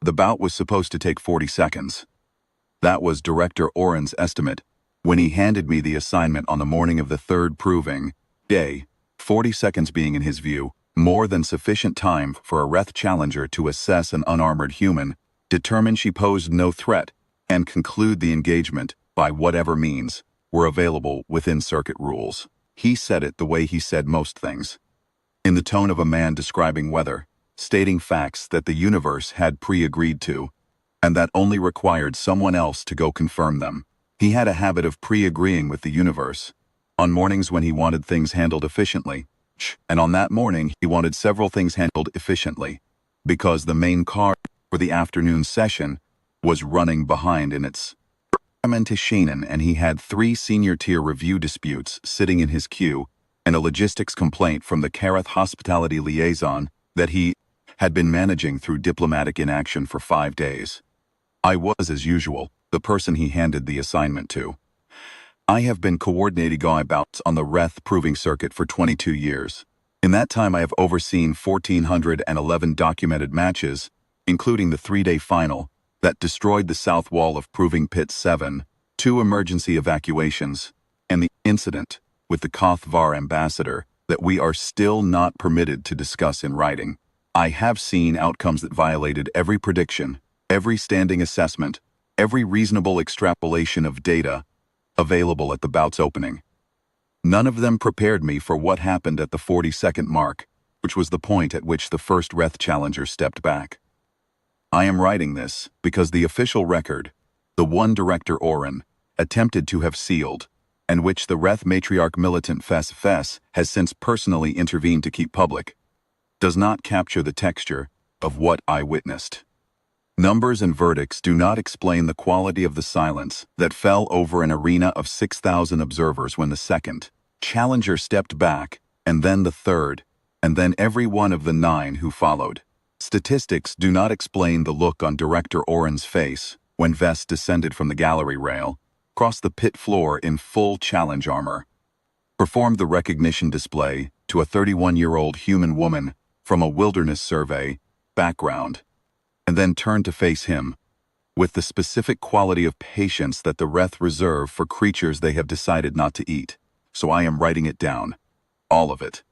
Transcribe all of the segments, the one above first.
The bout was supposed to take 40 seconds. That was Director Oren's estimate when he handed me the assignment on the morning of the third proving day, 40 seconds being, in his view, more than sufficient time for a Reth challenger to assess an unarmored human, determine she posed no threat, and conclude the engagement by whatever means were available within circuit rules. He said it the way he said most things, in the tone of a man describing weather, stating facts that the universe had pre-agreed to, and that only required someone else to go confirm them. He had a habit of pre-agreeing with the universe on mornings when he wanted things handled efficiently, and on that morning he wanted several things handled efficiently, because the main car for the afternoon session was running behind in its implementation, and he had 3 senior-tier review disputes sitting in his queue and a logistics complaint from the Reth hospitality liaison that he had been managing through diplomatic inaction for 5 days. I was, as usual, the person he handed the assignment to. I have been coordinating bouts on the Reth proving circuit for 22 years. In that time I have overseen 1,411 documented matches, including the 3-day final that destroyed the south wall of Proving Pit 7, 2 emergency evacuations, and the incident with the Kothvar ambassador that we are still not permitted to discuss in writing. I have seen outcomes that violated every prediction, every standing assessment, every reasonable extrapolation of data available at the bout's opening. None of them prepared me for what happened at the 40-second mark, which was the point at which the first Reth challenger stepped back. I am writing this because the official record, the one Director Oren attempted to have sealed, and which the Reth matriarch militant Fess has since personally intervened to keep public, does not capture the texture of what I witnessed. Numbers and verdicts do not explain the quality of the silence that fell over an arena of 6,000 observers when the second challenger stepped back, and then the third, and then every one of the 9 who followed. Statistics do not explain the look on Director Oren's face when Vess descended from the gallery rail, crossed the pit floor in full challenge armor, performed the recognition display to a 31-year-old human woman from a wilderness survey background, and then turned to face him with the specific quality of patience that the Reth reserve for creatures they have decided not to eat. So I am writing it down. All of it.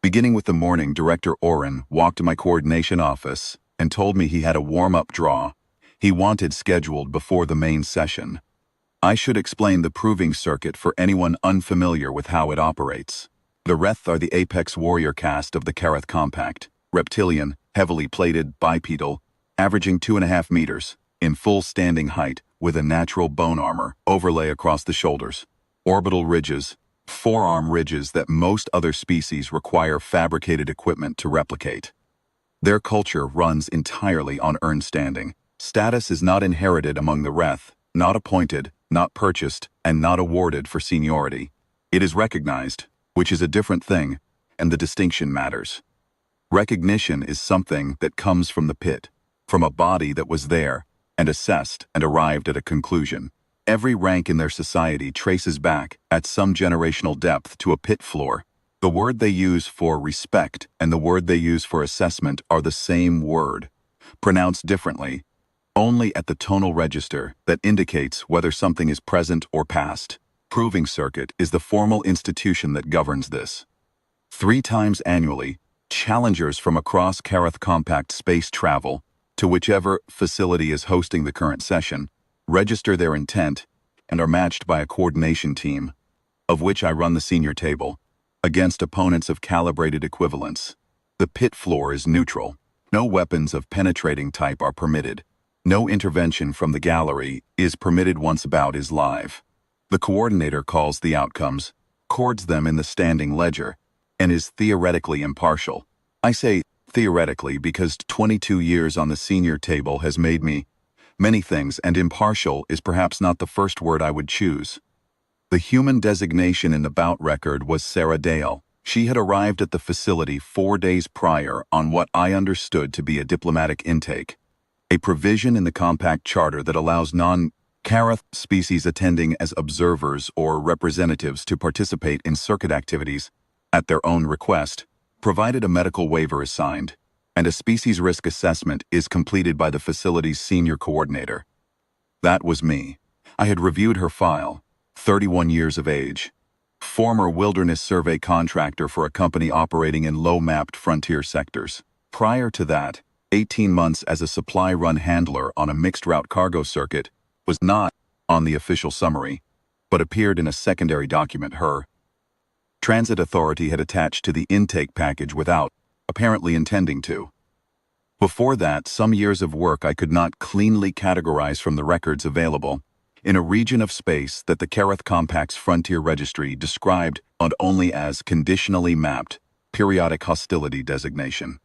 Beginning with the morning, Director Oren walked to my coordination office and told me he had a warm-up draw he wanted scheduled before the main session. I should explain the proving circuit for anyone unfamiliar with how it operates. The Reth are the apex warrior caste of the Reth compact, reptilian, heavily plated, bipedal, averaging 2.5 meters, in full standing height, with a natural bone armor overlay across the shoulders, orbital ridges, forearm ridges that most other species require fabricated equipment to replicate. Their culture runs entirely on earned standing. Status is not inherited among the Reth, not appointed, not purchased, and not awarded for seniority. It is recognized, which is a different thing, and the distinction matters. Recognition is something that comes from the pit, from a body that was there, and assessed and arrived at a conclusion. Every rank in their society traces back, at some generational depth, to a pit floor. The word they use for respect and the word they use for assessment are the same word, pronounced differently, only at the tonal register that indicates whether something is present or past. Proving circuit is the formal institution that governs this. 3 times annually, challengers from across Reth compact space travel to whichever facility is hosting the current session, register their intent, and are matched by a coordination team, of which I run the senior table, against opponents of calibrated equivalence. The pit floor is neutral. No weapons of penetrating type are permitted. No intervention from the gallery is permitted once a bout is live. The coordinator calls the outcomes, records them in the standing ledger, and is theoretically impartial. I say theoretically because 22 years on the senior table has made me many things, and impartial is perhaps not the first word I would choose. The human designation in the bout record was Sarah Dale. She had arrived at the facility 4 days prior on what I understood to be a diplomatic intake, a provision in the compact charter that allows non-Reth species attending as observers or representatives to participate in circuit activities at their own request, provided a medical waiver is signed. and a species risk assessment is completed by the facility's senior coordinator. That was me. I had reviewed her file, 31 years of age, former wilderness survey contractor for a company operating in low-mapped frontier sectors. Prior to that, 18 months as a supply run handler on a mixed-route cargo circuit was not on the official summary, but appeared in a secondary document her transit authority had attached to the intake package without apparently intending to. Before that, some years of work I could not cleanly categorize from the records available in a region of space that the Reth Compact's Frontier Registry described not only as conditionally mapped, periodic hostility designation.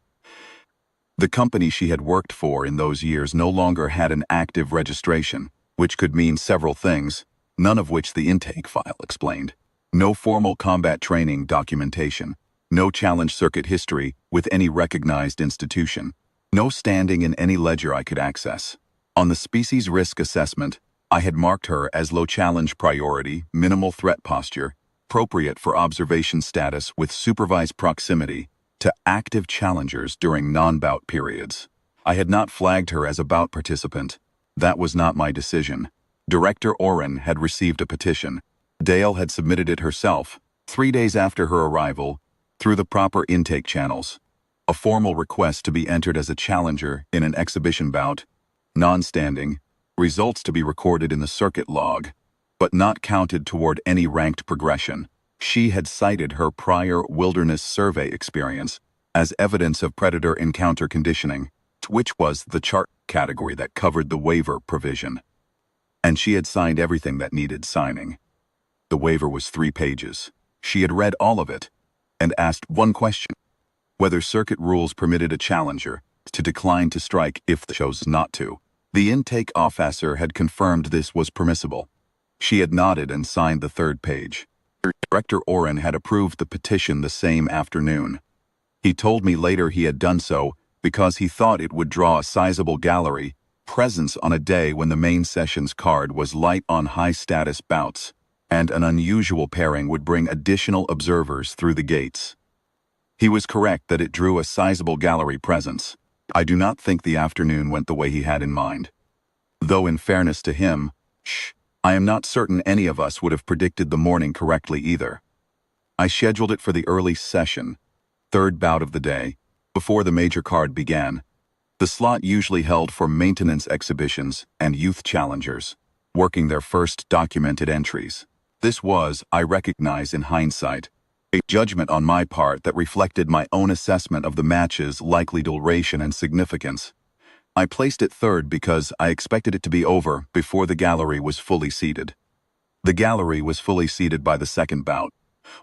The company she had worked for in those years no longer had an active registration, which could mean several things, none of which the intake file explained. No formal combat training documentation, no challenge circuit history with any recognized institution, no standing in any ledger I could access. On the species risk assessment, I had marked her as low challenge priority, minimal threat posture, appropriate for observation status with supervised proximity to active challengers during non-bout periods. I had not flagged her as a bout participant. That was not my decision. Director Oren had received a petition. Dale had submitted it herself, 3 days after her arrival, through the proper intake channels. A formal request to be entered as a challenger in an exhibition bout, non-standing, results to be recorded in the circuit log, but not counted toward any ranked progression. She had cited her prior wilderness survey experience as evidence of predator encounter conditioning, which was the chart category that covered the waiver provision. And she had signed everything that needed signing. The waiver was 3 pages. She had read all of it and asked one question: whether circuit rules permitted a challenger to decline to strike if they chose not to. The intake officer had confirmed this was permissible. She had nodded and signed the 3rd page. Director Oren had approved the petition the same afternoon. He told me later he had done so because he thought it would draw a sizable gallery presence on a day when the main sessions card was light on high-status bouts, and an unusual pairing would bring additional observers through the gates. He was correct that it drew a sizable gallery presence. I do not think the afternoon went the way he had in mind. Though in fairness to him, I am not certain any of us would have predicted the morning correctly either. I scheduled it for the early session, 3rd bout of the day, before the major card began. The slot usually held for maintenance exhibitions and youth challengers, working their first documented entries. This was, I recognize in hindsight, a judgment on my part that reflected my own assessment of the match's likely duration and significance. I placed it 3rd because I expected it to be over before the gallery was fully seated. The gallery was fully seated by the 2nd bout.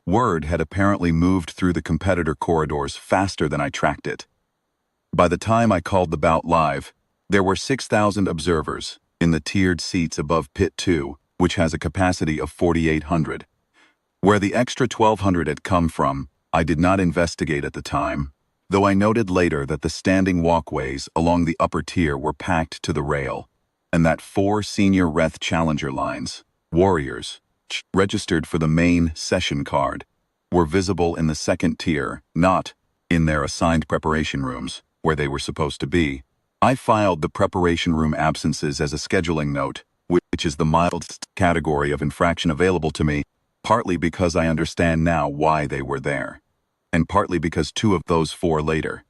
Word had apparently moved through the competitor corridors faster than I tracked it. By the time I called the bout live, there were 6,000 observers in the tiered seats above Pit 2, which has a capacity of 4,800. Where the extra 1,200 had come from, I did not investigate at the time, though I noted later that the standing walkways along the upper tier were packed to the rail, and that 4 senior Reth challenger lines, warriors, registered for the main session card, were visible in the 2nd tier, not in their assigned preparation rooms, where they were supposed to be. I filed the preparation room absences as a scheduling note, which is the mildest category of infraction available to me, partly because I understand now why they were there, and partly because 2 of those 4 later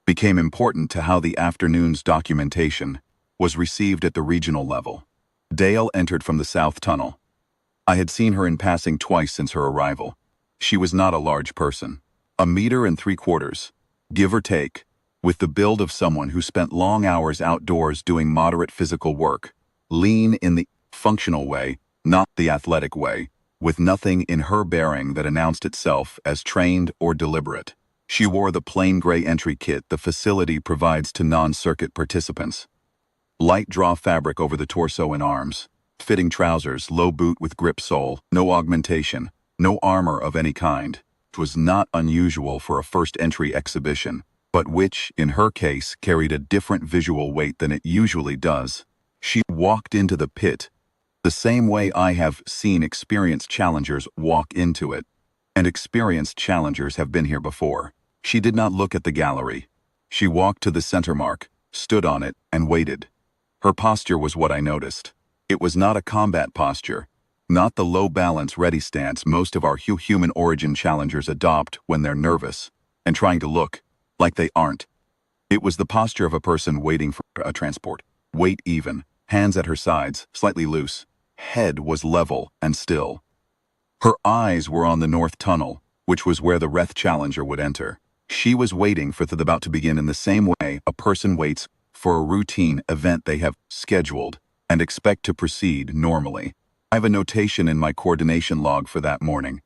became important to how the afternoon's documentation was received at the regional level. Dale entered from the south tunnel. I had seen her in passing twice since her arrival. She was not a large person, 1.75 meters, give or take, with the build of someone who spent long hours outdoors doing moderate physical work, lean in the functional way, not the athletic way, with nothing in her bearing that announced itself as trained or deliberate. She wore the plain gray entry kit the facility provides to non-circuit participants. Light draw fabric over the torso and arms, fitting trousers, low boot with grip sole, no augmentation, no armor of any kind. It was not unusual for a first entry exhibition, but which, in her case, carried a different visual weight than it usually does. She walked into the pit the same way I have seen experienced challengers walk into it, and experienced challengers have been here before. She did not look at the gallery. She walked to the center mark, stood on it, and waited. Her posture was what I noticed. It was not a combat posture, not the low balance ready stance most of our human origin challengers adopt when they're nervous and trying to look like they aren't. It was the posture of a person waiting for a transport. Weight even, hands at her sides, slightly loose. Head was level and still. Her eyes were on the north tunnel, which was where the Reth Challenger would enter. She was waiting for the about to begin in the same way a person waits for a routine event they have scheduled and expect to proceed normally. I have a notation in my coordination log for that morning.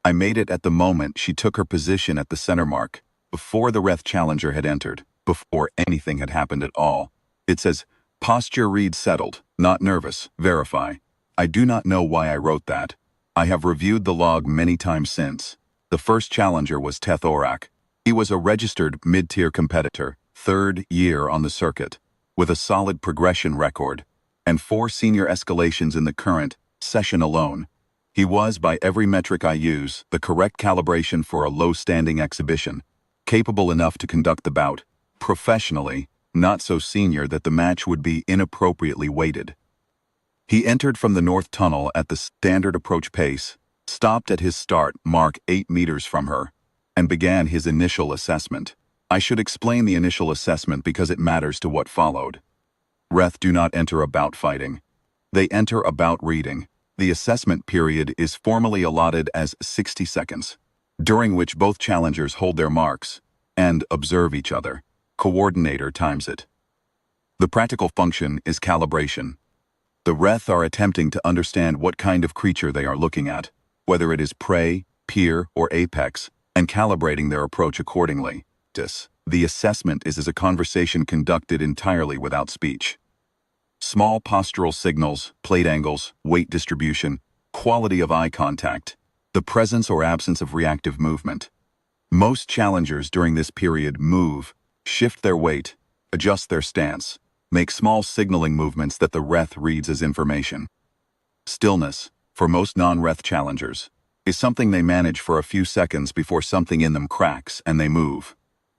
I made it at the moment she took her position at the center mark, before the Reth Challenger had entered, before anything had happened at all. It says, posture read settled, not nervous, verify. I do not know why I wrote that. I have reviewed the log many times since. The first challenger was Teth Orak. He was a registered mid-tier competitor, third year on the circuit, with a solid progression record, and 4 senior escalations in the current session alone. He was, by every metric I use, the correct calibration for a low-standing exhibition, capable enough to conduct the bout, professionally, not so senior that the match would be inappropriately weighted. He entered from the north tunnel at the standard approach pace, stopped at his start mark 8 meters from her, and began his initial assessment. I should explain the initial assessment because it matters to what followed. Reth do not enter about fighting. They enter about reading. The assessment period is formally allotted as 60 seconds, during which both challengers hold their marks and observe each other. Coordinator times it. The practical function is calibration. The Reth are attempting to understand what kind of creature they are looking at, whether it is prey, peer, or apex, and calibrating their approach accordingly. The assessment is as a conversation conducted entirely without speech. Small postural signals, plate angles, weight distribution, quality of eye contact, the presence or absence of reactive movement. Most challengers during this period move, shift their weight, adjust their stance, make small signaling movements that the Reth reads as information. Stillness, for most non-Reth challengers, is something they manage for a few seconds before something in them cracks and they move.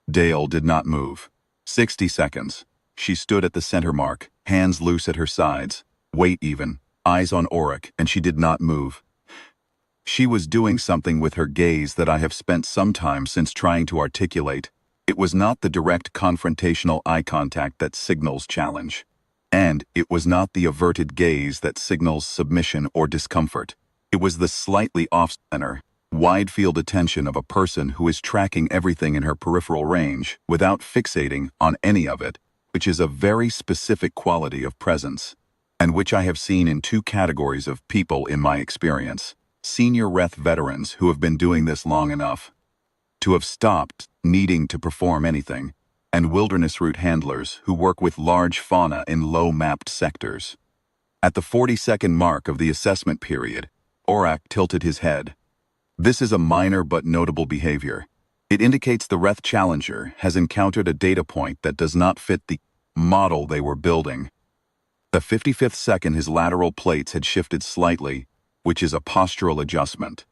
Dale did not move. 60 seconds. She stood at the center mark, hands loose at her sides, weight even, eyes on Orak, and she did not move. She was doing something with her gaze that I have spent some time since trying to articulate. It was not the direct confrontational eye contact that signals challenge. And it was not the averted gaze that signals submission or discomfort. It was the slightly off-center, wide-field attention of a person who is tracking everything in her peripheral range without fixating on any of it, which is a very specific quality of presence, and which I have seen in 2 categories of people in my experience. Senior Reth veterans who have been doing this long enough to have stopped needing to perform anything, and wilderness route handlers who work with large fauna in low-mapped sectors. At the 40-second mark of the assessment period, Orak tilted his head. This is a minor but notable behavior. It indicates the Reth Challenger has encountered a data point that does not fit the model they were building. The 55th second his lateral plates had shifted slightly, which is a postural adjustment.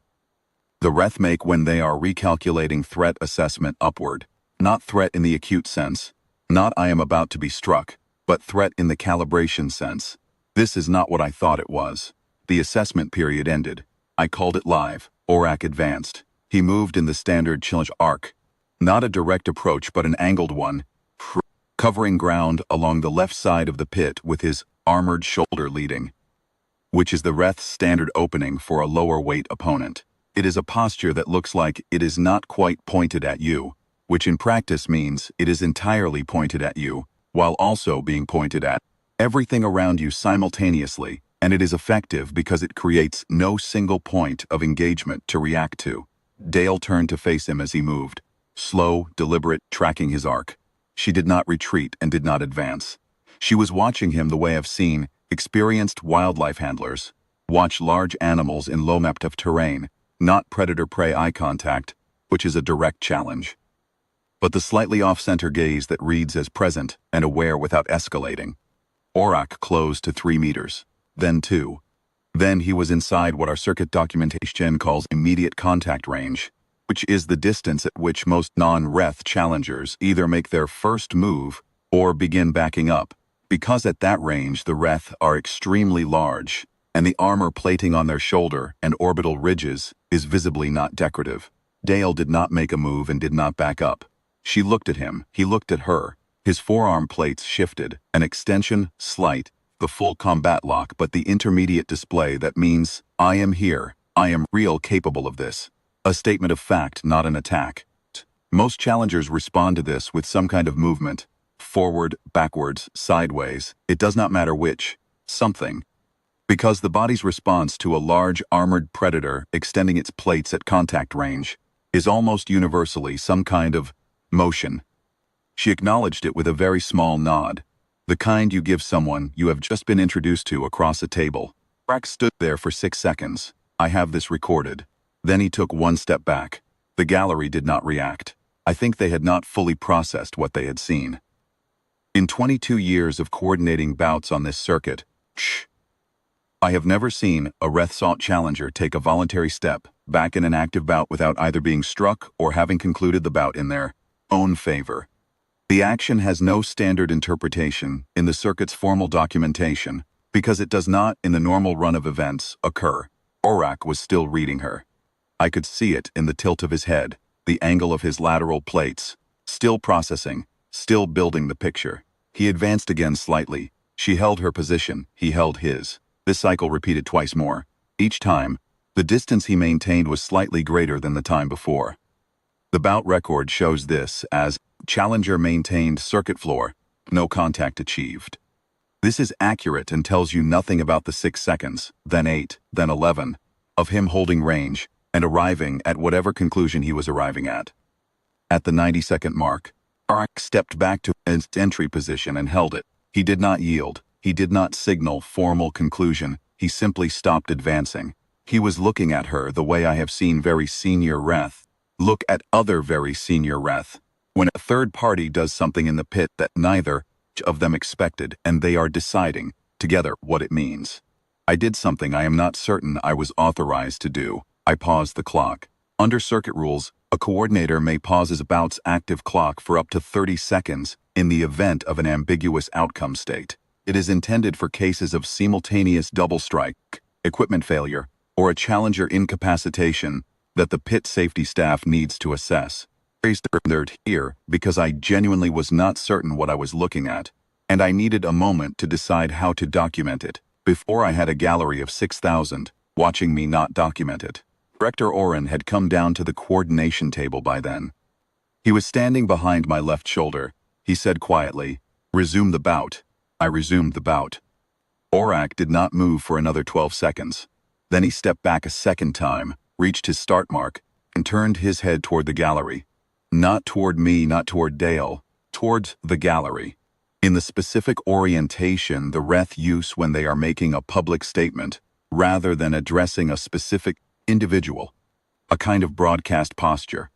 The Reth make when they are recalculating threat assessment upward, not threat in the acute sense, not I am about to be struck, but threat in the calibration sense. This is not what I thought it was. The assessment period ended. I called it live. Orak advanced. He moved in the standard challenge arc, not a direct approach but an angled one, covering ground along the left side of the pit with his armored shoulder leading, which is the Reth's standard opening for a lower weight opponent. It is a posture that looks like it is not quite pointed at you, which in practice means it is entirely pointed at you, while also being pointed at everything around you simultaneously, and it is effective because it creates no single point of engagement to react to. Dale turned to face him as he moved, slow, deliberate, tracking his arc. She did not retreat and did not advance. She was watching him the way I've seen experienced wildlife handlers watch large animals in low-mapped terrain, not predator-prey eye contact, which is a direct challenge, but the slightly off-center gaze that reads as present and aware without escalating. Orak closed to 3 meters, then 2. Then he was inside what our circuit documentation calls immediate contact range. which is the distance at which most non-Reth challengers either make their first move or begin backing up, because at that range the Reth are extremely large, and the armor plating on their shoulder and orbital ridges is visibly not decorative. Dale did not make a move and did not back up. She looked at him, he looked at her. His forearm plates shifted, an extension, slight, the full combat lock, but the intermediate display that means, I am here, I am real capable of this. A statement of fact, not an attack. Most challengers respond to this with some kind of movement. Forward, backwards, sideways, it does not matter which. Something. Because the body's response to a large armored predator extending its plates at contact range is almost universally some kind of motion. She acknowledged it with a very small nod, the kind you give someone you have just been introduced to across a table. Brack stood there for 6 seconds. I have this recorded. Then he took one step back. The gallery did not react. I think they had not fully processed what they had seen. In 22 years of coordinating bouts on this circuit, I have never seen a Reth challenger take a voluntary step back in an active bout without either being struck or having concluded the bout in their own favor. The action has no standard interpretation in the circuit's formal documentation because it does not, in the normal run of events, occur. Orac was still reading her. I could see it in the tilt of his head, the angle of his lateral plates, still processing, still building the picture. He advanced again slightly. She held her position, he held his. This cycle repeated twice more. Each time, the distance he maintained was slightly greater than the time before. The bout record shows this as challenger maintained circuit floor, no contact achieved. This is accurate and tells you nothing about the 6 seconds, then 8, then 11, of him holding range and arriving at whatever conclusion he was arriving at. At the 90-second mark, Arak stepped back to his entry position and held it. He did not yield. He did not signal formal conclusion. He simply stopped advancing. He was looking at her the way I have seen very senior Reth look at other very senior Reth. When a third party does something in the pit that neither of them expected, and they are deciding together what it means. I did something I am not certain I was authorized to do. I paused the clock. Under circuit rules, a coordinator may pause his bout's active clock for up to 30 seconds in the event of an ambiguous outcome state. It is intended for cases of simultaneous double strike, equipment failure, or a challenger incapacitation that the pit safety staff needs to assess. Third here because I genuinely was not certain what I was looking at, and I needed a moment to decide how to document it before I had a gallery of 6,000 watching me not document it. Director Oren had come down to the coordination table by then. He was standing behind my left shoulder. He said quietly, "Resume the bout." I resumed the bout. Orac did not move for another 12 seconds. Then he stepped back a second time, reached his start mark, and turned his head toward the gallery. Not toward me, not toward Dale, towards the gallery. In the specific orientation the Reth use when they are making a public statement, rather than addressing a specific individual. A kind of broadcast posture.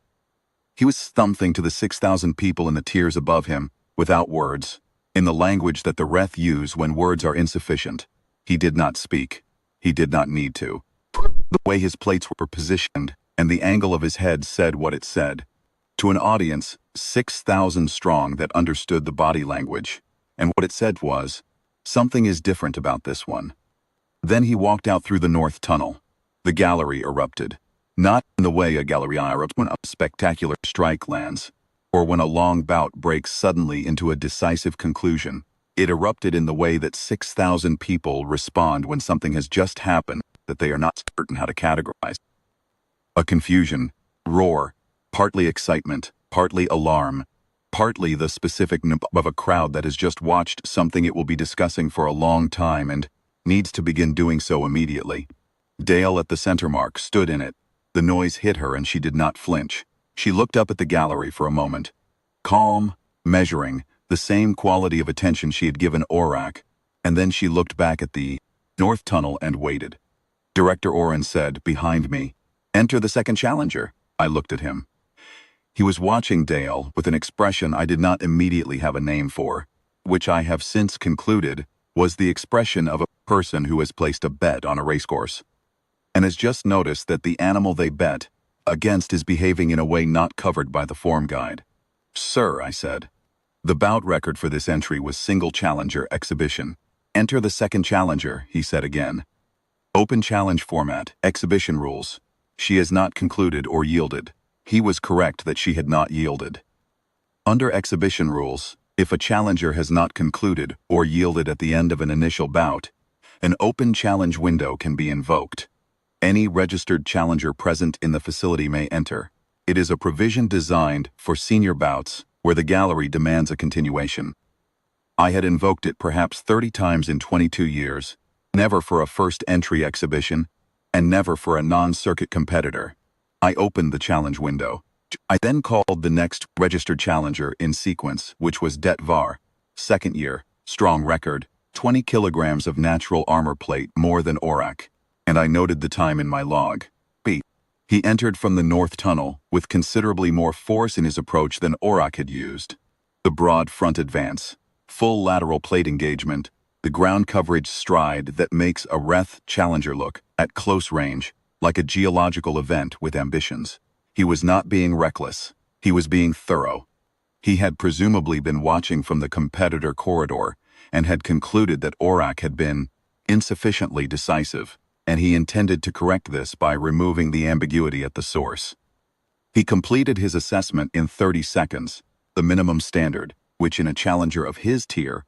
He was something to the 6,000 people in the tiers above him, without words, in the language that the Reth use when words are insufficient. He did not speak. He did not need to. The way his plates were positioned and the angle of his head said what it said. To an audience, 6,000 strong that understood the body language. And what it said was, something is different about this one. Then he walked out through the north tunnel. The gallery erupted. Not in the way a gallery erupts when a spectacular strike lands, or when a long bout breaks suddenly into a decisive conclusion. It erupted in the way that 6,000 people respond when something has just happened that they are not certain how to categorize. A confusion, roar, partly excitement, partly alarm, partly the specific of a crowd that has just watched something it will be discussing for a long time and needs to begin doing so immediately. Dale at the center mark stood in it. The noise hit her and she did not flinch. She looked up at the gallery for a moment. Calm, measuring, the same quality of attention she had given Orac, and then she looked back at the north tunnel and waited. Director Oren said, behind me, "Enter the second challenger." I looked at him. He was watching Dale with an expression I did not immediately have a name for, which I have since concluded was the expression of a person who has placed a bet on a racecourse, and has just noticed that the animal they bet against is behaving in a way not covered by the form guide. Sir, I said. The bout record for this entry was single challenger exhibition. Enter the second challenger, he said again. Open challenge format, exhibition rules. She has not concluded or yielded. He was correct that she had not yielded. Under exhibition rules, if a challenger has not concluded or yielded at the end of an initial bout, an open challenge window can be invoked. Any registered challenger present in the facility may enter. It is a provision designed for senior bouts where the gallery demands a continuation. I had invoked it perhaps 30 times in 22 years, never for a first entry exhibition, and never for a non-circuit competitor. I opened the challenge window. I then called the next registered challenger in sequence, which was Det Var, second year, strong record, 20 kilograms of natural armor plate more than Orak, and I noted the time in my log. He entered from the north tunnel with considerably more force in his approach than Orak had used. The broad front advance, full lateral plate engagement, the ground coverage stride that makes a Reth challenger look, at close range, like a geological event with ambitions. He was not being reckless. He was being thorough. He had presumably been watching from the competitor corridor and had concluded that Orak had been insufficiently decisive, and he intended to correct this by removing the ambiguity at the source. He completed his assessment in 30 seconds, the minimum standard, which in a challenger of his tier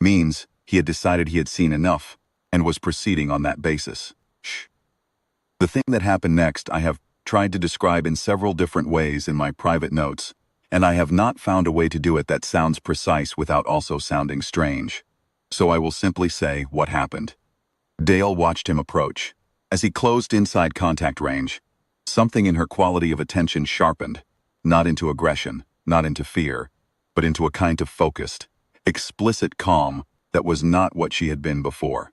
means he had decided he had seen enough and was proceeding on that basis. The thing that happened next I have tried to describe in several different ways in my private notes, and I have not found a way to do it that sounds precise without also sounding strange. So I will simply say what happened. Dale watched him approach. As he closed inside contact range, something in her quality of attention sharpened, not into aggression, not into fear, but into a kind of focused, explicit calm that was not what she had been before.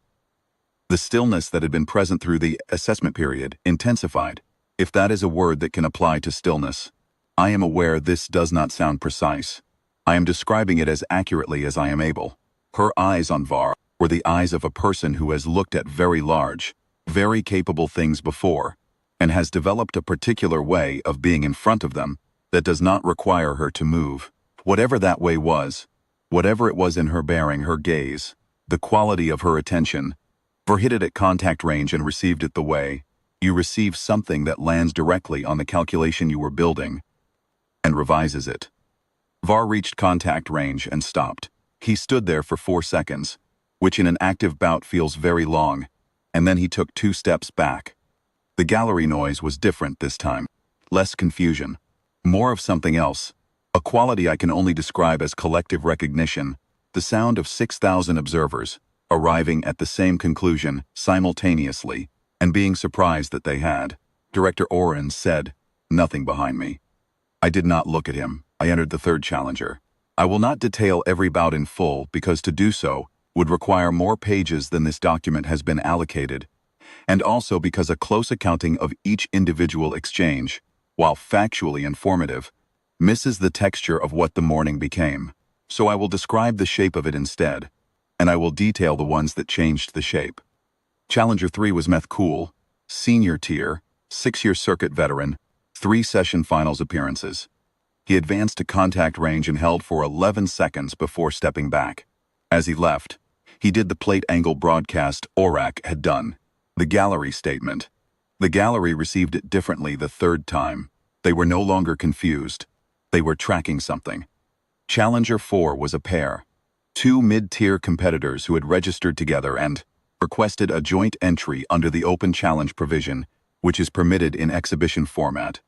The stillness that had been present through the assessment period intensified, if that is a word that can apply to stillness. I am aware this does not sound precise. I am describing it as accurately as I am able. Her eyes on Var were the eyes of a person who has looked at very large, very capable things before, and has developed a particular way of being in front of them that does not require her to move. Whatever that way was, whatever it was in her bearing, her gaze, the quality of her attention, Var hit it at contact range and received it the way you receive something that lands directly on the calculation you were building and revises it. Var reached contact range and stopped. He stood there for 4 seconds, which in an active bout feels very long, and then he took 2 steps back. The gallery noise was different this time. Less confusion. More of something else. A quality I can only describe as collective recognition. The sound of 6,000 observers, arriving at the same conclusion simultaneously, and being surprised that they had. Director Oren said, "Nothing behind me." I did not look at him. I entered the third challenger. I will not detail every bout in full because to do so would require more pages than this document has been allocated, and also because a close accounting of each individual exchange, while factually informative, misses the texture of what the morning became. So I will describe the shape of it instead, and I will detail the ones that changed the shape. Challenger 3 was Meth Cool, senior tier, 6-year circuit veteran, 3 session finals appearances. He advanced to contact range and held for 11 seconds before stepping back. As he left, he did the plate angle broadcast Orak had done. The gallery statement. The gallery received it differently the third time. They were no longer confused. They were tracking something. Challenger 4 was a pair. 2 mid-tier competitors who had registered together and requested a joint entry under the open challenge provision, which is permitted in exhibition format.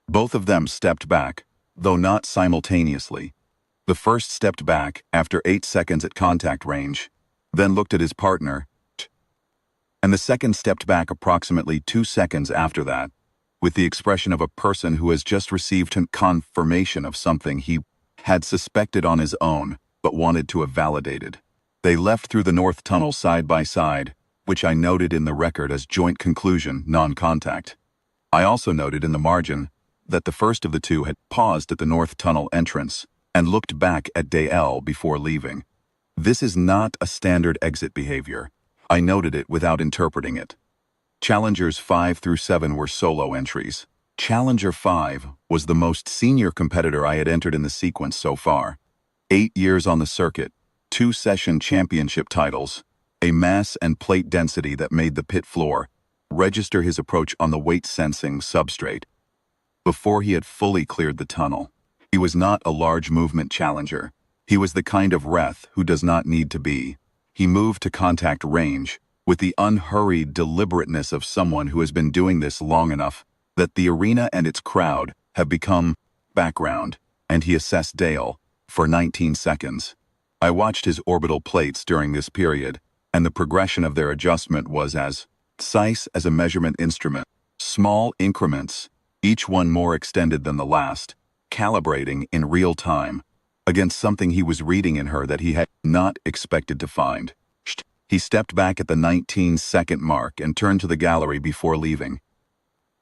Both of them stepped back, though not simultaneously. The first stepped back after 8 seconds at contact range, then looked at his partner, and the second stepped back approximately 2 seconds after that, with the expression of a person who has just received confirmation of something he had suspected on his own, but wanted to have validated. They left through the north tunnel side by side, which I noted in the record as joint conclusion, non-contact. I also noted in the margin that the first of the two had paused at the north tunnel entrance and looked back at Dale before leaving. This is not a standard exit behavior. I noted it without interpreting it. Challengers 5 through 7 were solo entries. Challenger 5 was the most senior competitor I had entered in the sequence so far. 8 years on the circuit, 2 session championship titles, a mass and plate density that made the pit floor register his approach on the weight-sensing substrate. Before he had fully cleared the tunnel, he was not a large movement challenger. He was the kind of Reth who does not need to be. He moved to contact range with the unhurried deliberateness of someone who has been doing this long enough that the arena and its crowd have become background, and he assessed Dale for 19 seconds. I watched his orbital plates during this period, and the progression of their adjustment was as precise as a measurement instrument. Small increments, each one more extended than the last, calibrating in real time against something he was reading in her that he had not expected to find. He stepped back at the 19-second mark and turned to the gallery before leaving.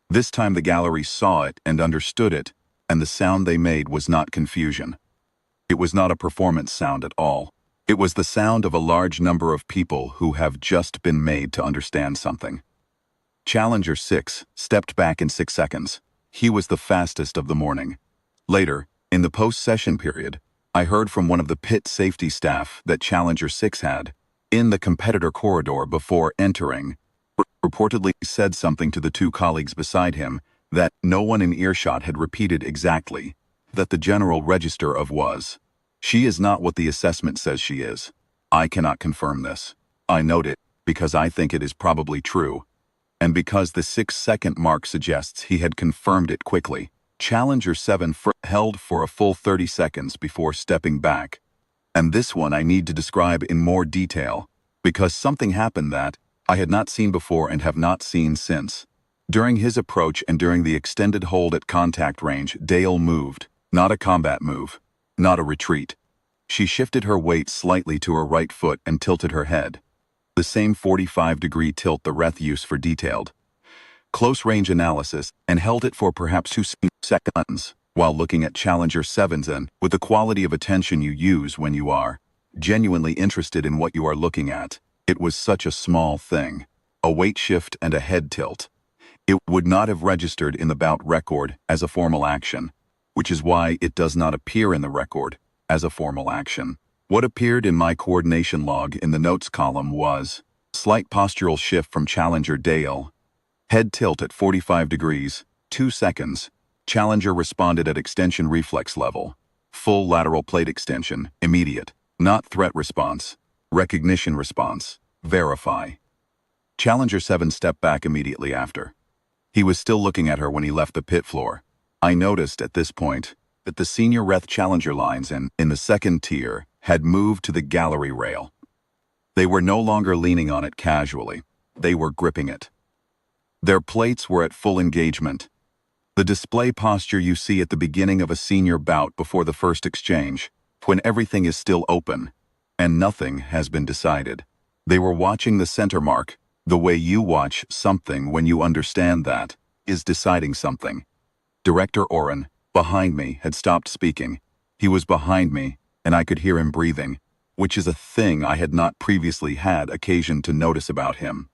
This time the gallery saw it and understood it, and the sound they made was not confusion. It was not a performance sound at all. It was the sound of a large number of people who have just been made to understand something. Challenger 6 stepped back in 6 seconds. He was the fastest of the morning. Later, in the post-session period, I heard from one of the pit safety staff that Challenger 6 had, in the competitor corridor before entering, reportedly said something to the 2 colleagues beside him that no one in earshot had repeated exactly, that the general register of was. She is not what the assessment says she is. I cannot confirm this. I note it because I think it is probably true, and because the 6-second mark suggests he had confirmed it quickly. Challenger 7 held for a full 30 seconds before stepping back, and this one I need to describe in more detail, because something happened that I had not seen before and have not seen since. During his approach and during the extended hold at contact range, Dale moved, not a combat move, not a retreat. She shifted her weight slightly to her right foot and tilted her head. The same 45-degree tilt the Reth used for detailed close-range analysis, and held it for perhaps 2 seconds while looking at Challenger 7's and with the quality of attention you use when you are genuinely interested in what you are looking at. It was such a small thing, a weight shift and a head tilt. It would not have registered in the bout record as a formal action, which is why it does not appear in the record as a formal action. What appeared in my coordination log in the notes column was slight postural shift from Challenger Dale, head tilt at 45 degrees, 2 seconds. Challenger responded at extension reflex level, full lateral plate extension, immediate, not threat response, recognition response, verify. Challenger 7 stepped back immediately after. He was still looking at her when he left the pit floor. I noticed at this point that the senior Reth Challenger lines in the second tier had moved to the gallery rail. They were no longer leaning on it casually. They were gripping it. Their plates were at full engagement. The display posture you see at the beginning of a senior bout before the first exchange, when everything is still open, and nothing has been decided. They were watching the center mark, the way you watch something when you understand that is deciding something. Director Oren, behind me, had stopped speaking. He was behind me, and I could hear him breathing, which is a thing I had not previously had occasion to notice about him.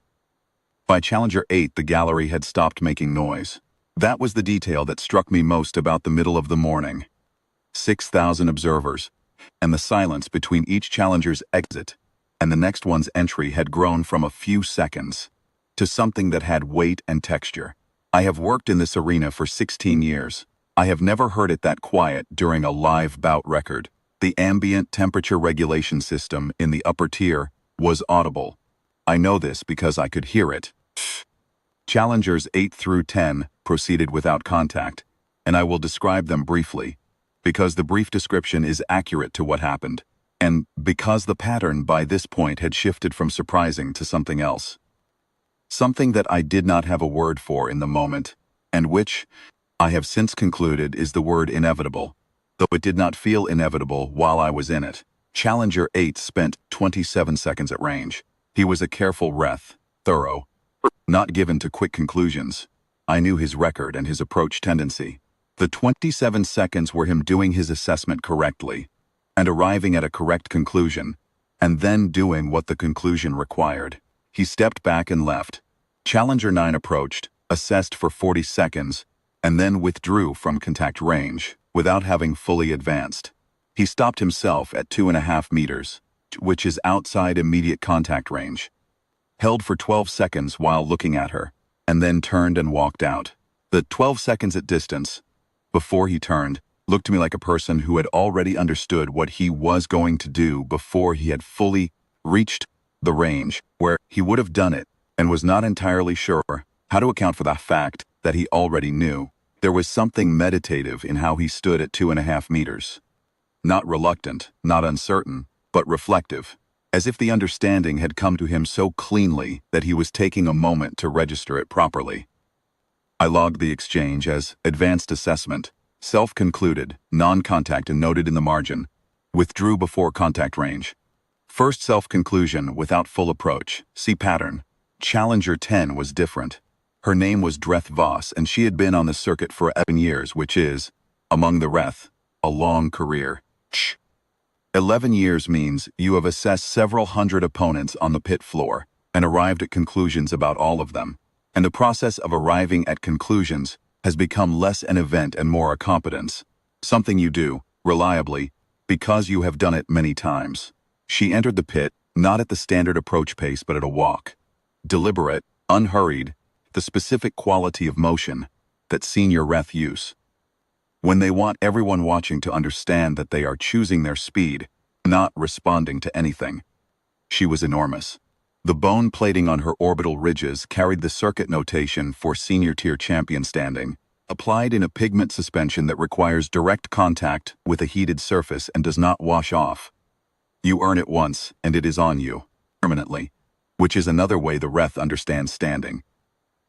By Challenger 8, the gallery had stopped making noise. That was the detail that struck me most about the middle of the morning. 6,000 observers, and the silence between each Challenger's exit and the next one's entry had grown from a few seconds to something that had weight and texture. I have worked in this arena for 16 years. I have never heard it that quiet during a live bout record. The ambient temperature regulation system in the upper tier was audible. I know this because I could hear it. Challengers 8 through 10 proceeded without contact, and I will describe them briefly, because the brief description is accurate to what happened, and because the pattern by this point had shifted from surprising to something else. Something that I did not have a word for in the moment, and which I have since concluded is the word inevitable, though it did not feel inevitable while I was in it. Challenger 8 spent 27 seconds at range. He was a careful Reth, thorough, not given to quick conclusions. I knew his record and his approach tendency. The 27 seconds were him doing his assessment correctly, and arriving at a correct conclusion, and then doing what the conclusion required. He stepped back and left. Challenger 9 approached, assessed for 40 seconds, and then withdrew from contact range without having fully advanced. He stopped himself at 2.5 meters, which is outside immediate contact range, held for 12 seconds while looking at her, and then turned and walked out. The 12 seconds at distance, before he turned, looked to me like a person who had already understood what he was going to do before he had fully reached the range where he would have done it, and was not entirely sure how to account for the fact that he already knew. There was something meditative in how he stood at 2.5 meters. Not reluctant, not uncertain, but reflective, as if the understanding had come to him so cleanly that he was taking a moment to register it properly. I logged the exchange as advanced assessment, self-concluded, non-contact, and noted in the margin, withdrew before contact range. First self-conclusion without full approach, see pattern. Challenger 10 was different. Her name was Reth Voss, and she had been on the circuit for 11 years, which is, among the Reth, a long career. 11 years means you have assessed several hundred opponents on the pit floor and arrived at conclusions about all of them. And the process of arriving at conclusions has become less an event and more a competence, something you do, reliably, because you have done it many times. She entered the pit, not at the standard approach pace but at a walk. Deliberate, unhurried, the specific quality of motion that senior Reth use. When they want everyone watching to understand that they are choosing their speed, not responding to anything. She was enormous. The bone plating on her orbital ridges carried the circuit notation for senior tier champion standing, applied in a pigment suspension that requires direct contact with a heated surface and does not wash off. You earn it once, and it is on you, permanently, which is another way the Reth understands standing.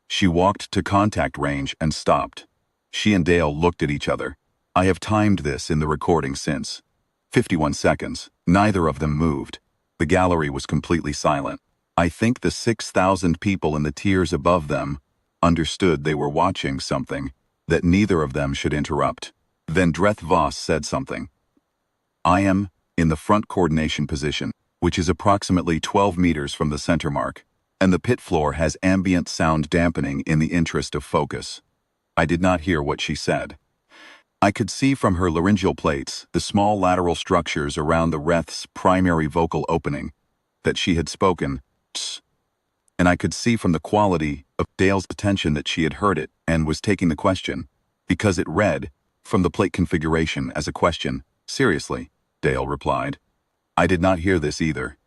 She walked to contact range and stopped. She and Dale looked at each other. I have timed this in the recording since. 51 seconds. Neither of them moved. The gallery was completely silent. I think the 6,000 people in the tiers above them understood they were watching something that neither of them should interrupt. Then Reth Voss said something. I am in the front coordination position, which is approximately 12 meters from the center mark, and the pit floor has ambient sound dampening in the interest of focus. I did not hear what she said. I could see from her laryngeal plates, the small lateral structures around the Reth's primary vocal opening, that she had spoken, and I could see from the quality of Dale's attention that she had heard it and was taking the question, because it read, from the plate configuration, as a question. Seriously, Dale replied. I did not hear this either.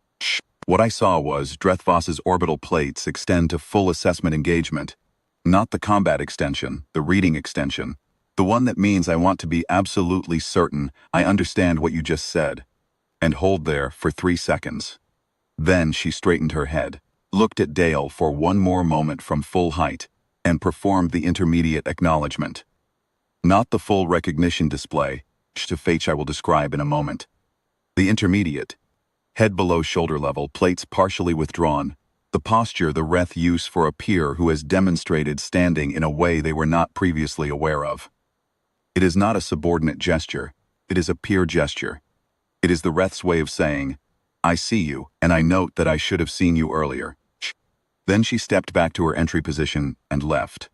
What I saw was Reth Voss's orbital plates extend to full assessment engagement, not the combat extension, the reading extension, the one that means I want to be absolutely certain I understand what you just said, and hold there for 3 seconds. Then she straightened her head, looked at Dale for one more moment from full height, and performed the intermediate acknowledgement. Not the full recognition display, to fate I will describe in a moment. The intermediate, head below shoulder level, plates partially withdrawn, the posture the Reth use for a peer who has demonstrated standing in a way they were not previously aware of. It is not a subordinate gesture, it is a peer gesture. It is the Reth's way of saying, I see you, and I note that I should have seen you earlier. Then she stepped back to her entry position and left.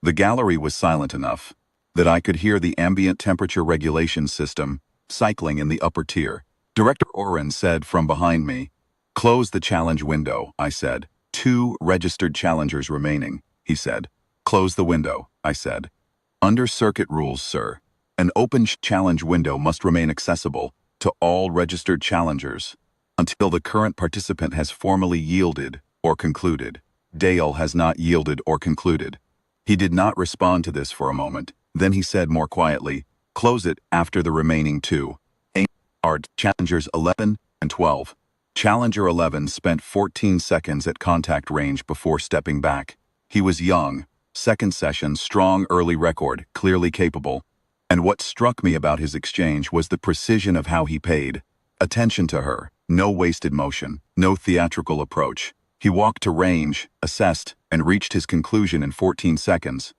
The gallery was silent enough that I could hear the ambient temperature regulation system cycling in the upper tier. Director Oren said from behind me, Close the challenge window, I said. 2 registered challengers remaining, he said. Close the window, I said. Under circuit rules, sir, an open challenge window must remain accessible to all registered challengers until the current participant has formally yielded or concluded. Dale has not yielded or concluded. He did not respond to this for a moment. Then he said more quietly, Close it after the remaining 2. Challengers 11 and 12. Challenger 11 spent 14 seconds at contact range before stepping back. He was young, second session, strong early record, clearly capable. And what struck me about his exchange was the precision of how he paid attention to her. No wasted motion, no theatrical approach. He walked to range, assessed, and reached his conclusion in 14 seconds.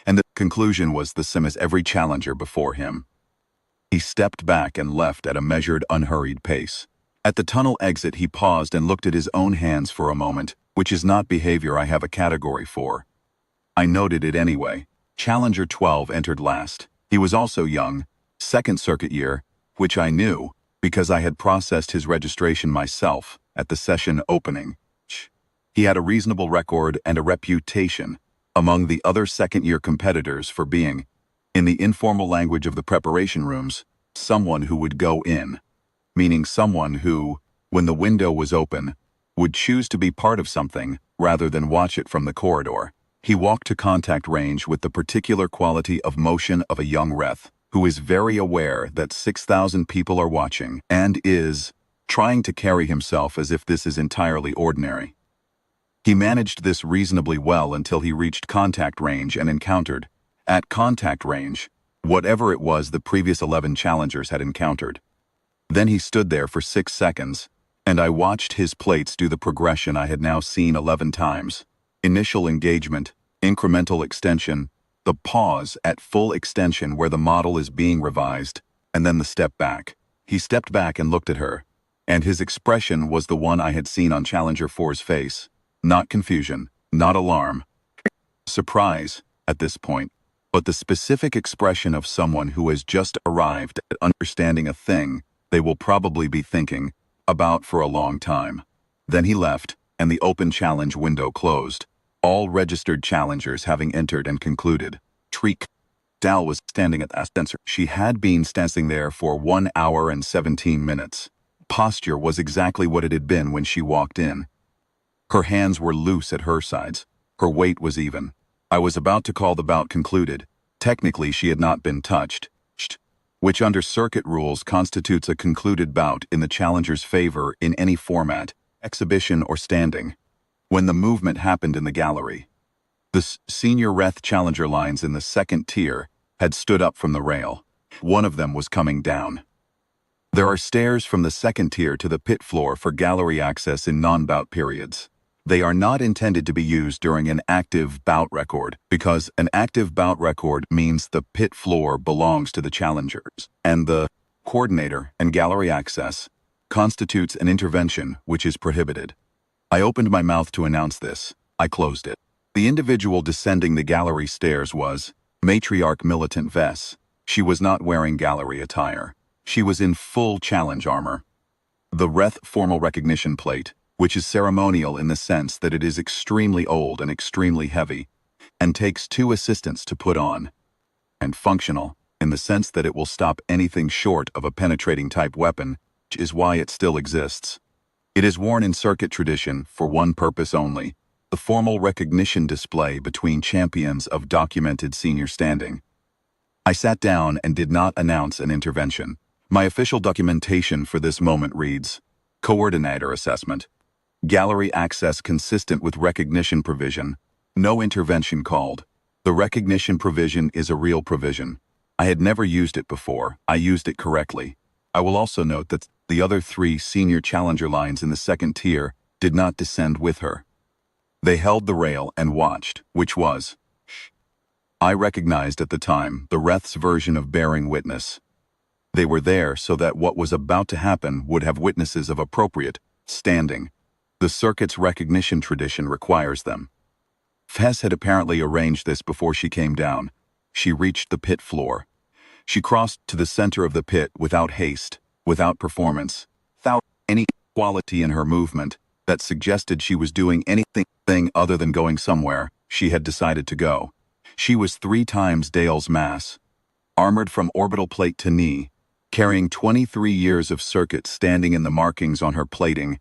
And the conclusion was the same as every challenger before him. He stepped back and left at a measured, unhurried pace. At the tunnel exit, he paused and looked at his own hands for a moment, which is not behavior I have a category for. I noted it anyway. Challenger 12 entered last. He was also young, second circuit year, which I knew because I had processed his registration myself at the session opening. He had a reasonable record and a reputation among the other second-year competitors for being, in the informal language of the preparation rooms, someone who would go in, meaning someone who, when the window was open, would choose to be part of something rather than watch it from the corridor. He walked to contact range with the particular quality of motion of a young Reth, who is very aware that 6,000 people are watching and is trying to carry himself as if this is entirely ordinary. He managed this reasonably well until he reached contact range and encountered, at contact range, whatever it was the previous 11 challengers had encountered. Then he stood there for 6 seconds, and I watched his plates do the progression I had now seen 11 times. Initial engagement, incremental extension, the pause at full extension where the model is being revised, and then the step back. He stepped back and looked at her, and his expression was the one I had seen on Challenger 4's face. Not confusion, not alarm, surprise at this point, but the specific expression of someone who has just arrived at understanding a thing they will probably be thinking about for a long time. Then he left, and the open challenge window closed, all registered challengers having entered and concluded. Treek. Dal was standing at the sensor. She had been standing there for 1 hour and 17 minutes. Posture was exactly what it had been when she walked in. Her hands were loose at her sides. Her weight was even. I was about to call the bout concluded. Technically, she had not been touched, which under circuit rules constitutes a concluded bout in the challenger's favor in any format, exhibition or standing. When the movement happened in the gallery, the senior Reth challenger lines in the second tier had stood up from the rail. One of them was coming down. There are stairs from the second tier to the pit floor for gallery access in non-bout periods. They are not intended to be used during an active bout record, because an active bout record means the pit floor belongs to the challengers, and the coordinator and gallery access constitutes an intervention which is prohibited. I opened my mouth to announce this. I closed it. The individual descending the gallery stairs was matriarch militant Vess. She was not wearing gallery attire. She was in full challenge armor. The Reth formal recognition plate, which is ceremonial in the sense that it is extremely old and extremely heavy, and takes 2 assistants to put on, and functional in the sense that it will stop anything short of a penetrating type weapon, which is why it still exists. It is worn in circuit tradition for one purpose only, the formal recognition display between champions of documented senior standing. I sat down and did not announce an intervention. My official documentation for this moment reads, Coordinator Assessment. Gallery access consistent with recognition provision. No intervention called. The recognition provision is a real provision. I had never used it before. I used it correctly. I will also note that the other 3 senior challenger lines in the second tier did not descend with her. They held the rail and watched, which was, I recognized at the time, the Reth's version of bearing witness. They were there so that what was about to happen would have witnesses of appropriate standing. The circuit's recognition tradition requires them. Fess had apparently arranged this before she came down. She reached the pit floor. She crossed to the center of the pit without haste, without performance, without any quality in her movement that suggested she was doing anything other than going somewhere she had decided to go. She was 3 times Dale's mass, armored from orbital plate to knee, carrying 23 years of circuit standing in the markings on her plating,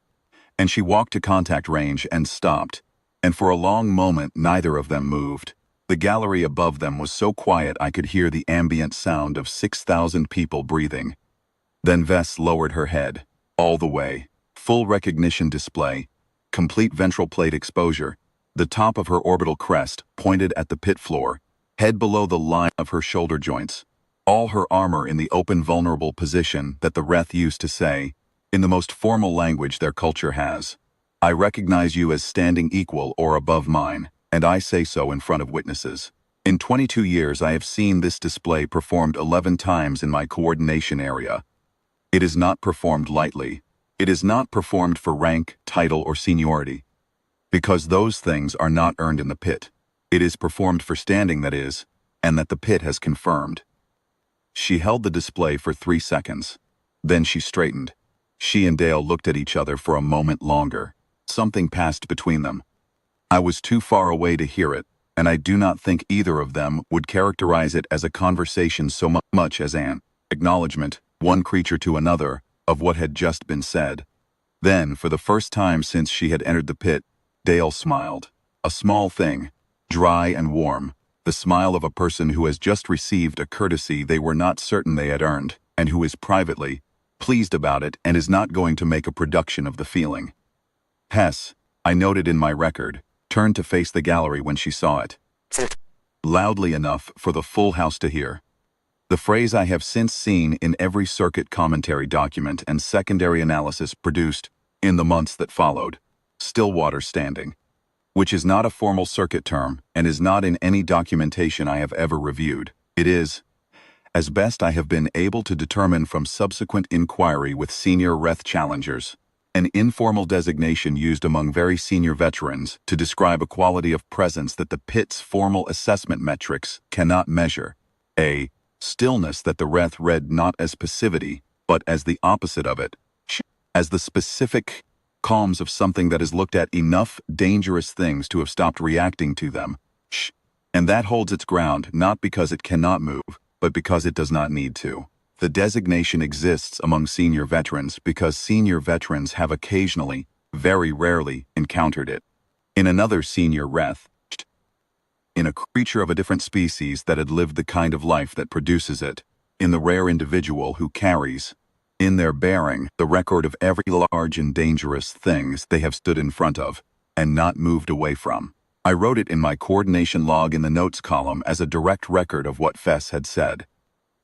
and she walked to contact range and stopped, and for a long moment neither of them moved. The gallery above them was so quiet I could hear the ambient sound of 6,000 people breathing. Then Vess lowered her head, all the way, full recognition display, complete ventral plate exposure, the top of her orbital crest pointed at the pit floor, head below the line of her shoulder joints, all her armor in the open vulnerable position that the Reth used to say, in the most formal language their culture has, I recognize you as standing equal or above mine, and I say so in front of witnesses. In 22 years I have seen this display performed 11 times in my coordination area. It is not performed lightly. It is not performed for rank, title, or seniority, because those things are not earned in the pit. It is performed for standing, that is, and that the pit has confirmed. She held the display for 3 seconds. Then she straightened. She and Dale looked at each other for a moment longer. Something passed between them. I was too far away to hear it, and I do not think either of them would characterize it as a conversation so much as an acknowledgement, one creature to another, of what had just been said. Then, for the first time since she had entered the pit, Dale smiled. A small thing, dry and warm, the smile of a person who has just received a courtesy they were not certain they had earned, and who is privately pleased about it and is not going to make a production of the feeling. Hess, I noted in my record, turned to face the gallery when she saw it. Loudly enough for the full house to hear. The phrase I have since seen in every circuit commentary document and secondary analysis produced in the months that followed, Stillwater standing, which is not a formal circuit term and is not in any documentation I have ever reviewed. It is, as best I have been able to determine from subsequent inquiry with senior Reth challengers, an informal designation used among very senior veterans to describe a quality of presence that the pit's formal assessment metrics cannot measure, a stillness that the Reth read not as passivity, but as the opposite of it, as the specific calms of something that has looked at enough dangerous things to have stopped reacting to them, and that holds its ground not because it cannot move, but because it does not need to. The designation exists among senior veterans because senior veterans have occasionally, very rarely, encountered it. In another senior Reth, in a creature of a different species that had lived the kind of life that produces it, in the rare individual who carries, in their bearing, the record of every large and dangerous things they have stood in front of, and not moved away from. I wrote it in my coordination log in the notes column as a direct record of what Fess had said.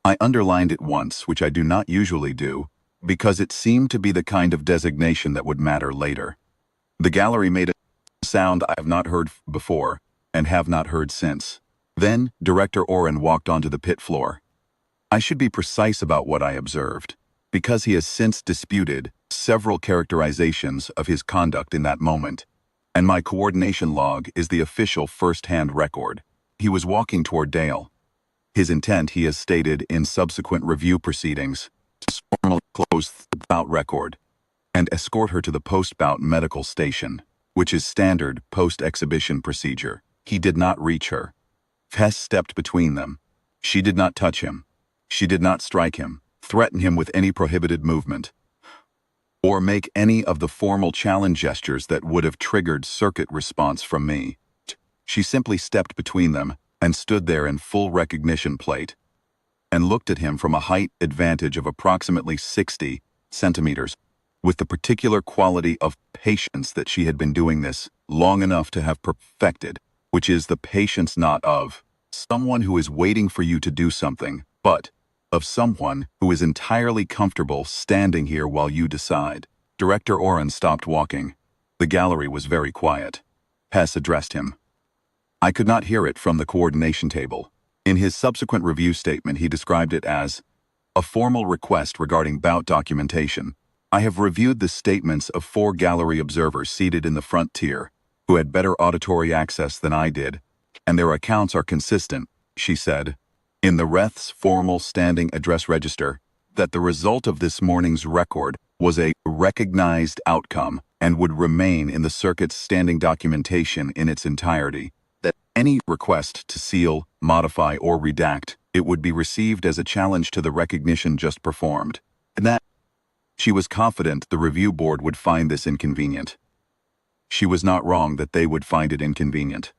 I underlined it once, which I do not usually do, because it seemed to be the kind of designation that would matter later. The gallery made a sound I have not heard before, and have not heard since. Then, Director Oren walked onto the pit floor. I should be precise about what I observed, because he has since disputed several characterizations of his conduct in that moment, and my coordination log is the official first-hand record. He was walking toward Dale. His intent, he has stated in subsequent review proceedings, to formally close the bout record and escort her to the post-bout medical station, which is standard post-exhibition procedure. He did not reach her. Hess stepped between them. She did not touch him. She did not strike him, threaten him with any prohibited movement, or make any of the formal challenge gestures that would have triggered circuit response from me. She simply stepped between them and stood there in full recognition plate, and looked at him from a height advantage of approximately 60 centimeters, with the particular quality of patience that she had been doing this long enough to have perfected, which is the patience not of someone who is waiting for you to do something, but of someone who is entirely comfortable standing here while you decide. Director Oren stopped walking. The gallery was very quiet. Hess addressed him. I could not hear it from the coordination table. In his subsequent review statement, he described it as a formal request regarding bout documentation. I have reviewed the statements of 4 gallery observers seated in the front tier, who had better auditory access than I did, and their accounts are consistent, she said, in the Reth's formal standing address register, that the result of this morning's record was a recognized outcome and would remain in the circuit's standing documentation in its entirety. That any request to seal, modify, or redact, it would be received as a challenge to the recognition just performed, and that she was confident the review board would find this inconvenient. She was not wrong that they would find it inconvenient.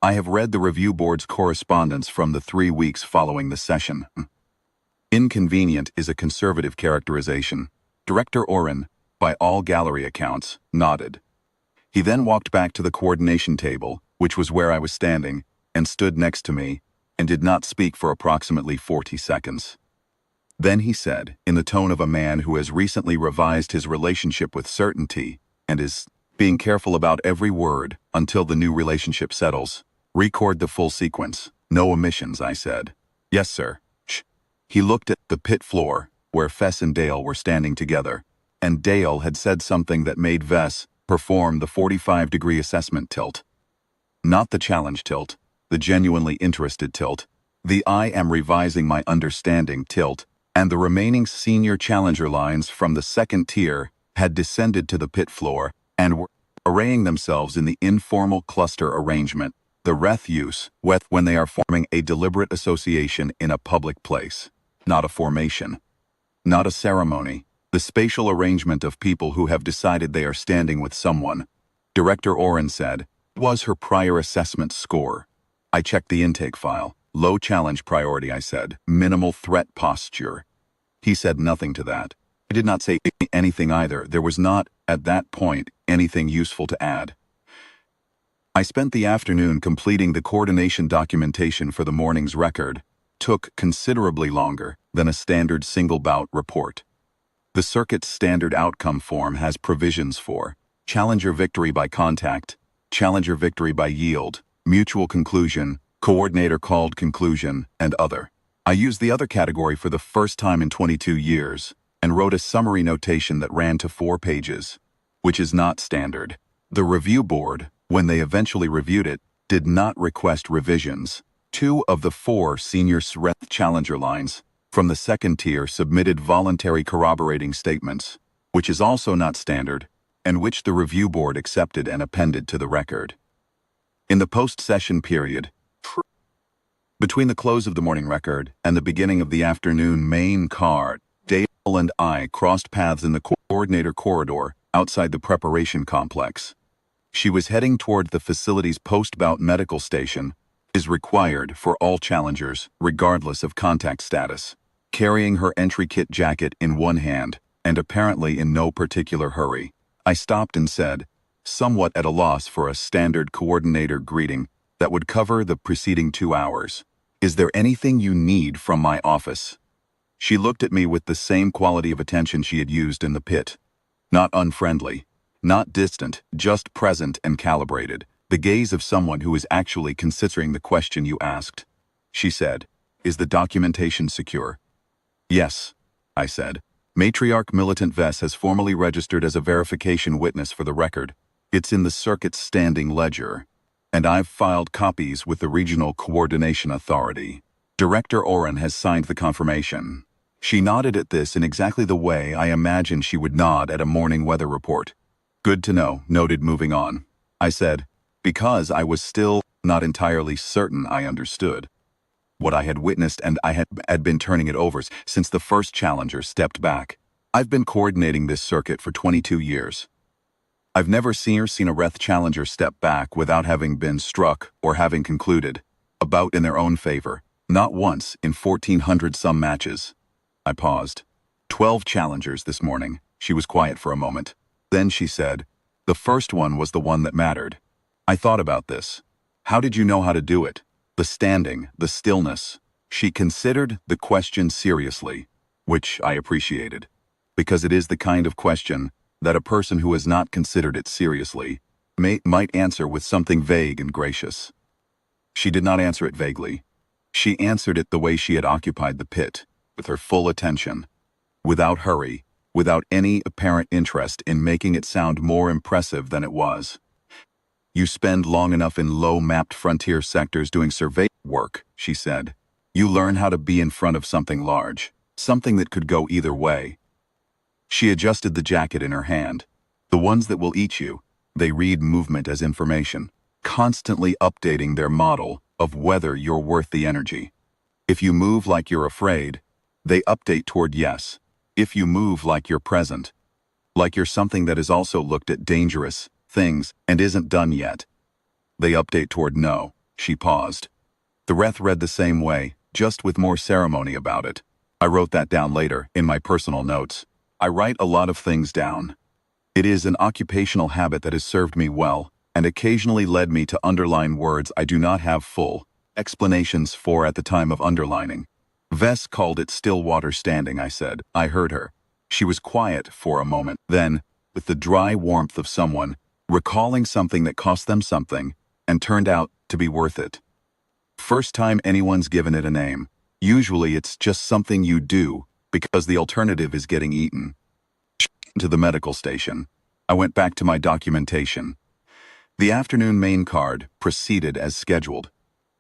I have read the review board's correspondence from the 3 weeks following the session. Inconvenient is a conservative characterization. Director Oren, by all gallery accounts, nodded. He then walked back to the coordination table, which was where I was standing, and stood next to me, and did not speak for approximately 40 seconds. Then he said, in the tone of a man who has recently revised his relationship with certainty, and is being careful about every word until the new relationship settles, record the full sequence. No omissions, I said. Yes, sir. Shh. He looked at the pit floor, where Fess and Dale were standing together, and Dale had said something that made Vess perform the 45-degree assessment tilt. Not the challenge tilt, the genuinely interested tilt, the I am revising my understanding tilt, and the remaining senior challenger lines from the second tier had descended to the pit floor and were arraying themselves in the informal cluster arrangement, the Reth use, when they are forming a deliberate association in a public place. Not a formation. Not a ceremony. The spatial arrangement of people who have decided they are standing with someone. Director Oren said, was her prior assessment score. I checked the intake file. Low challenge priority, I said. Minimal threat posture. He said nothing to that. I did not say anything either. There was not, at that point, anything useful to add. I spent the afternoon completing the coordination documentation for the morning's record. Took considerably longer than a standard single-bout report. The circuit's standard outcome form has provisions for challenger victory by contact, challenger victory by yield, mutual conclusion, coordinator called conclusion, and other. I used the other category for the first time in 22 years and wrote a summary notation that ran to 4 pages, which is not standard. The review board, when they eventually reviewed it, did not request revisions. 2 of the 4 senior Reth challenger lines from the second tier submitted voluntary corroborating statements, which is also not standard, and which the review board accepted and appended to the record. In the post-session period, between the close of the morning record and the beginning of the afternoon main card, Dale and I crossed paths in the coordinator corridor outside the preparation complex. She was heading toward the facility's post-bout medical station, is required for all challengers, regardless of contact status, carrying her entry kit jacket in one hand and apparently in no particular hurry. I stopped and said, somewhat at a loss for a standard coordinator greeting that would cover the preceding 2 hours. Is there anything you need from my office? She looked at me with the same quality of attention she had used in the pit. Not unfriendly, not distant, just present and calibrated. The gaze of someone who is actually considering the question you asked. She said, is the documentation secure? Yes, I said. Matriarch Militant Vess has formally registered as a verification witness for the record. It's in the circuit's standing ledger, and I've filed copies with the Regional Coordination Authority. Director Oren has signed the confirmation. She nodded at this in exactly the way I imagined she would nod at a morning weather report. Good to know, noted, moving on. I said, because I was still not entirely certain I understood what I had witnessed, and I had been turning it over since the first challenger stepped back. I've been coordinating this circuit for 22 years. I've never seen a Reth challenger step back without having been struck or having concluded a bout in their own favor. Not once in 1,400-some matches. I paused. 12 challengers this morning. She was quiet for a moment. Then she said, the first one was the one that mattered. I thought about this. How did you know how to do it? The standing, the stillness. She considered the question seriously, which I appreciated, because it is the kind of question that a person who has not considered it seriously might answer with something vague and gracious. She did not answer it vaguely. She answered it the way she had occupied the pit, with her full attention, without hurry, without any apparent interest in making it sound more impressive than it was. You spend long enough in low-mapped frontier sectors doing survey work, she said. You learn how to be in front of something large, something that could go either way. She adjusted the jacket in her hand. The ones that will eat you, they read movement as information, constantly updating their model of whether you're worth the energy. If you move like you're afraid, they update toward yes. If you move like you're present, like you're something that has also looked at dangerous things and isn't done yet, they update toward no. She paused. The Reth read the same way, just with more ceremony about it. I wrote that down later, in my personal notes. I write a lot of things down. It is an occupational habit that has served me well, and occasionally led me to underline words I do not have full explanations for at the time of underlining. Vess called it still water standing, I said. I heard her. She was quiet for a moment. Then, with the dry warmth of someone recalling something that cost them something and turned out to be worth it. First time anyone's given it a name. Usually it's just something you do because the alternative is getting eaten. To the medical station. I went back to my documentation. The afternoon main card proceeded as scheduled.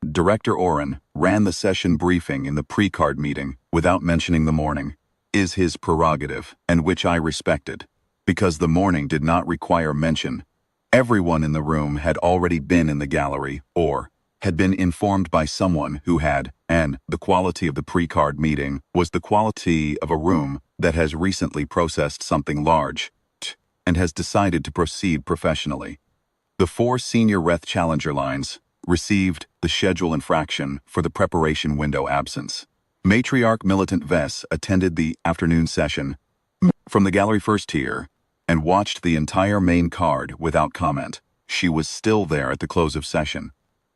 Director Oren ran the session briefing in the pre-card meeting without mentioning the morning. Is his prerogative, and which I respected, because the morning did not require mention. Everyone in the room had already been in the gallery, or had been informed by someone who had, and the quality of the pre-card meeting was the quality of a room that has recently processed something large, and has decided to proceed professionally. The 4 senior Reth Challenger lines received the schedule infraction for the preparation window absence. Matriarch Militant Vess attended the afternoon session from the gallery first tier and watched the entire main card without comment. She was still there at the close of session.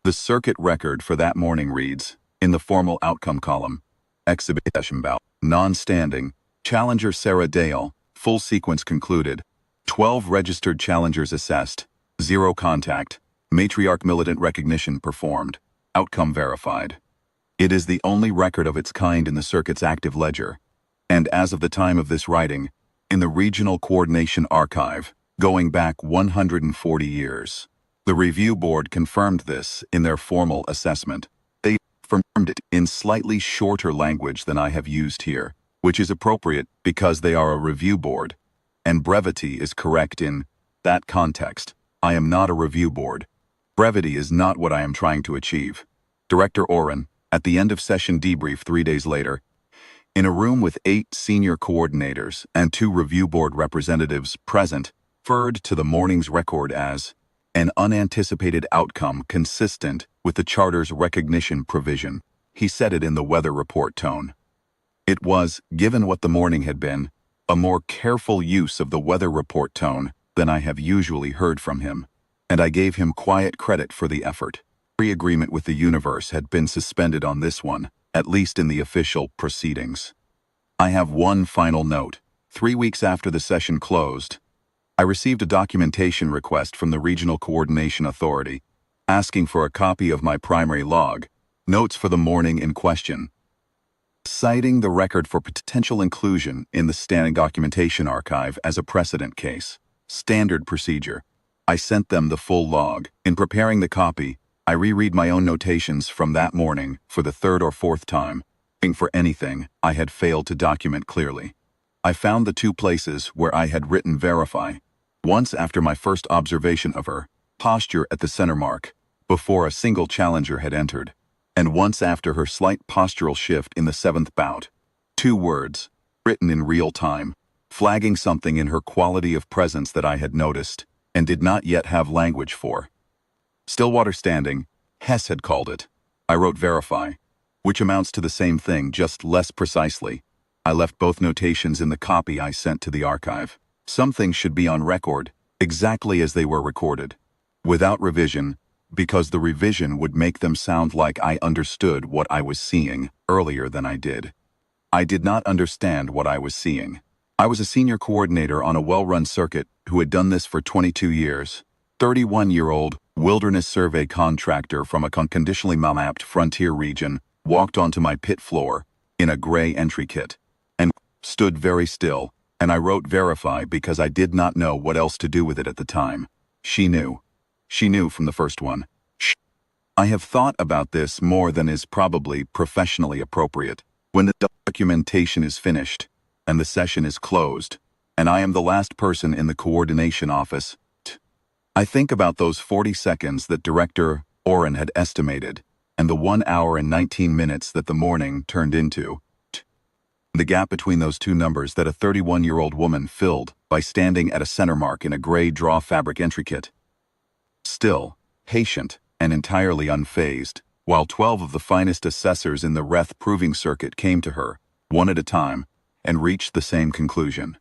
The circuit record for that morning reads, in the formal outcome column, exhibit session bout, non-standing, Challenger Sarah Dale, full sequence concluded, 12 registered challengers assessed, 0 contact, matriarch militant recognition performed, outcome verified. It is the only record of its kind in the circuit's active ledger, and as of the time of this writing, in the Regional Coordination Archive, going back 140 years. The review board confirmed this in their formal assessment. They confirmed it in slightly shorter language than I have used here, which is appropriate because they are a review board, and brevity is correct in that context. I am not a review board. Brevity is not what I am trying to achieve. Director Oren, at the end of session debrief 3 days later, in a room with 8 senior coordinators and 2 review board representatives present, referred to the morning's record as an unanticipated outcome consistent with the Charter's recognition provision. He said it in the weather report tone. It was, given what the morning had been, a more careful use of the weather report tone than I have usually heard from him, and I gave him quiet credit for the effort. Pre-agreement with the universe had been suspended on this one, at least in the official proceedings. I have one final note. 3 weeks after the session closed, I received a documentation request from the Regional Coordination Authority, asking for a copy of my primary log, notes for the morning in question, citing the record for potential inclusion in the Standing Documentation Archive as a precedent case. Standard procedure. I sent them the full log. In preparing the copy, I reread my own notations from that morning for the 3rd or 4th time, looking for anything I had failed to document clearly. I found the 2 places where I had written verify, once after my first observation of her posture at the center mark, before a single challenger had entered, and once after her slight postural shift in the 7th bout. 2 words, written in real time, flagging something in her quality of presence that I had noticed and did not yet have language for. Stillwater standing, Hess had called it. I wrote verify, which amounts to the same thing, just less precisely. I left both notations in the copy I sent to the archive. Some things should be on record, exactly as they were recorded, without revision, because the revision would make them sound like I understood what I was seeing earlier than I did. I did not understand what I was seeing. I was a senior coordinator on a well-run circuit who had done this for 22 years. 31-year-old wilderness survey contractor from a conditionally mapped frontier region walked onto my pit floor in a gray entry kit and stood very still, and I wrote verify because I did not know what else to do with it at the time. She knew. She knew from the first one. I have thought about this more than is probably professionally appropriate. When the documentation is finished and the session is closed, and I am the last person in the coordination office, I think about those 40 seconds that Director Oren had estimated, and the 1 hour and 19 minutes that the morning turned into. The gap between those 2 numbers that a 31-year-old woman filled by standing at a center mark in a gray draw fabric entry kit. Still, patient and entirely unfazed, while 12 of the finest assessors in the Reth proving circuit came to her, one at a time, and reached the same conclusion.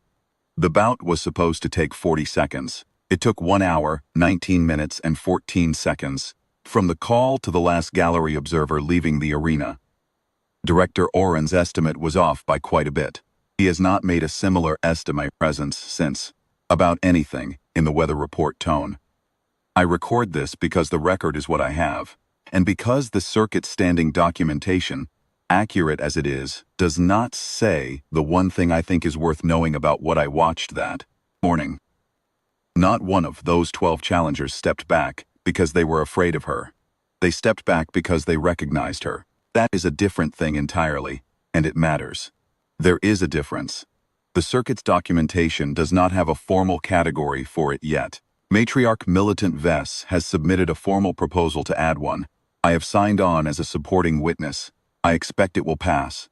The bout was supposed to take 40 seconds. It took 1 hour, 19 minutes, and 14 seconds, from the call to the last gallery observer leaving the arena. Director Oren's estimate was off by quite a bit. He has not made a similar estimate presence since, about anything, in the weather report tone. I record this because the record is what I have, and because the circuit standing documentation, accurate as it is, does not say the one thing I think is worth knowing about what I watched that morning. Not one of those 12 challengers stepped back because they were afraid of her. They stepped back because they recognized her. That is a different thing entirely, and it matters. There is a difference. The circuit's documentation does not have a formal category for it yet. Matriarch Militant Vess has submitted a formal proposal to add one. I have signed on as a supporting witness. I expect it will pass.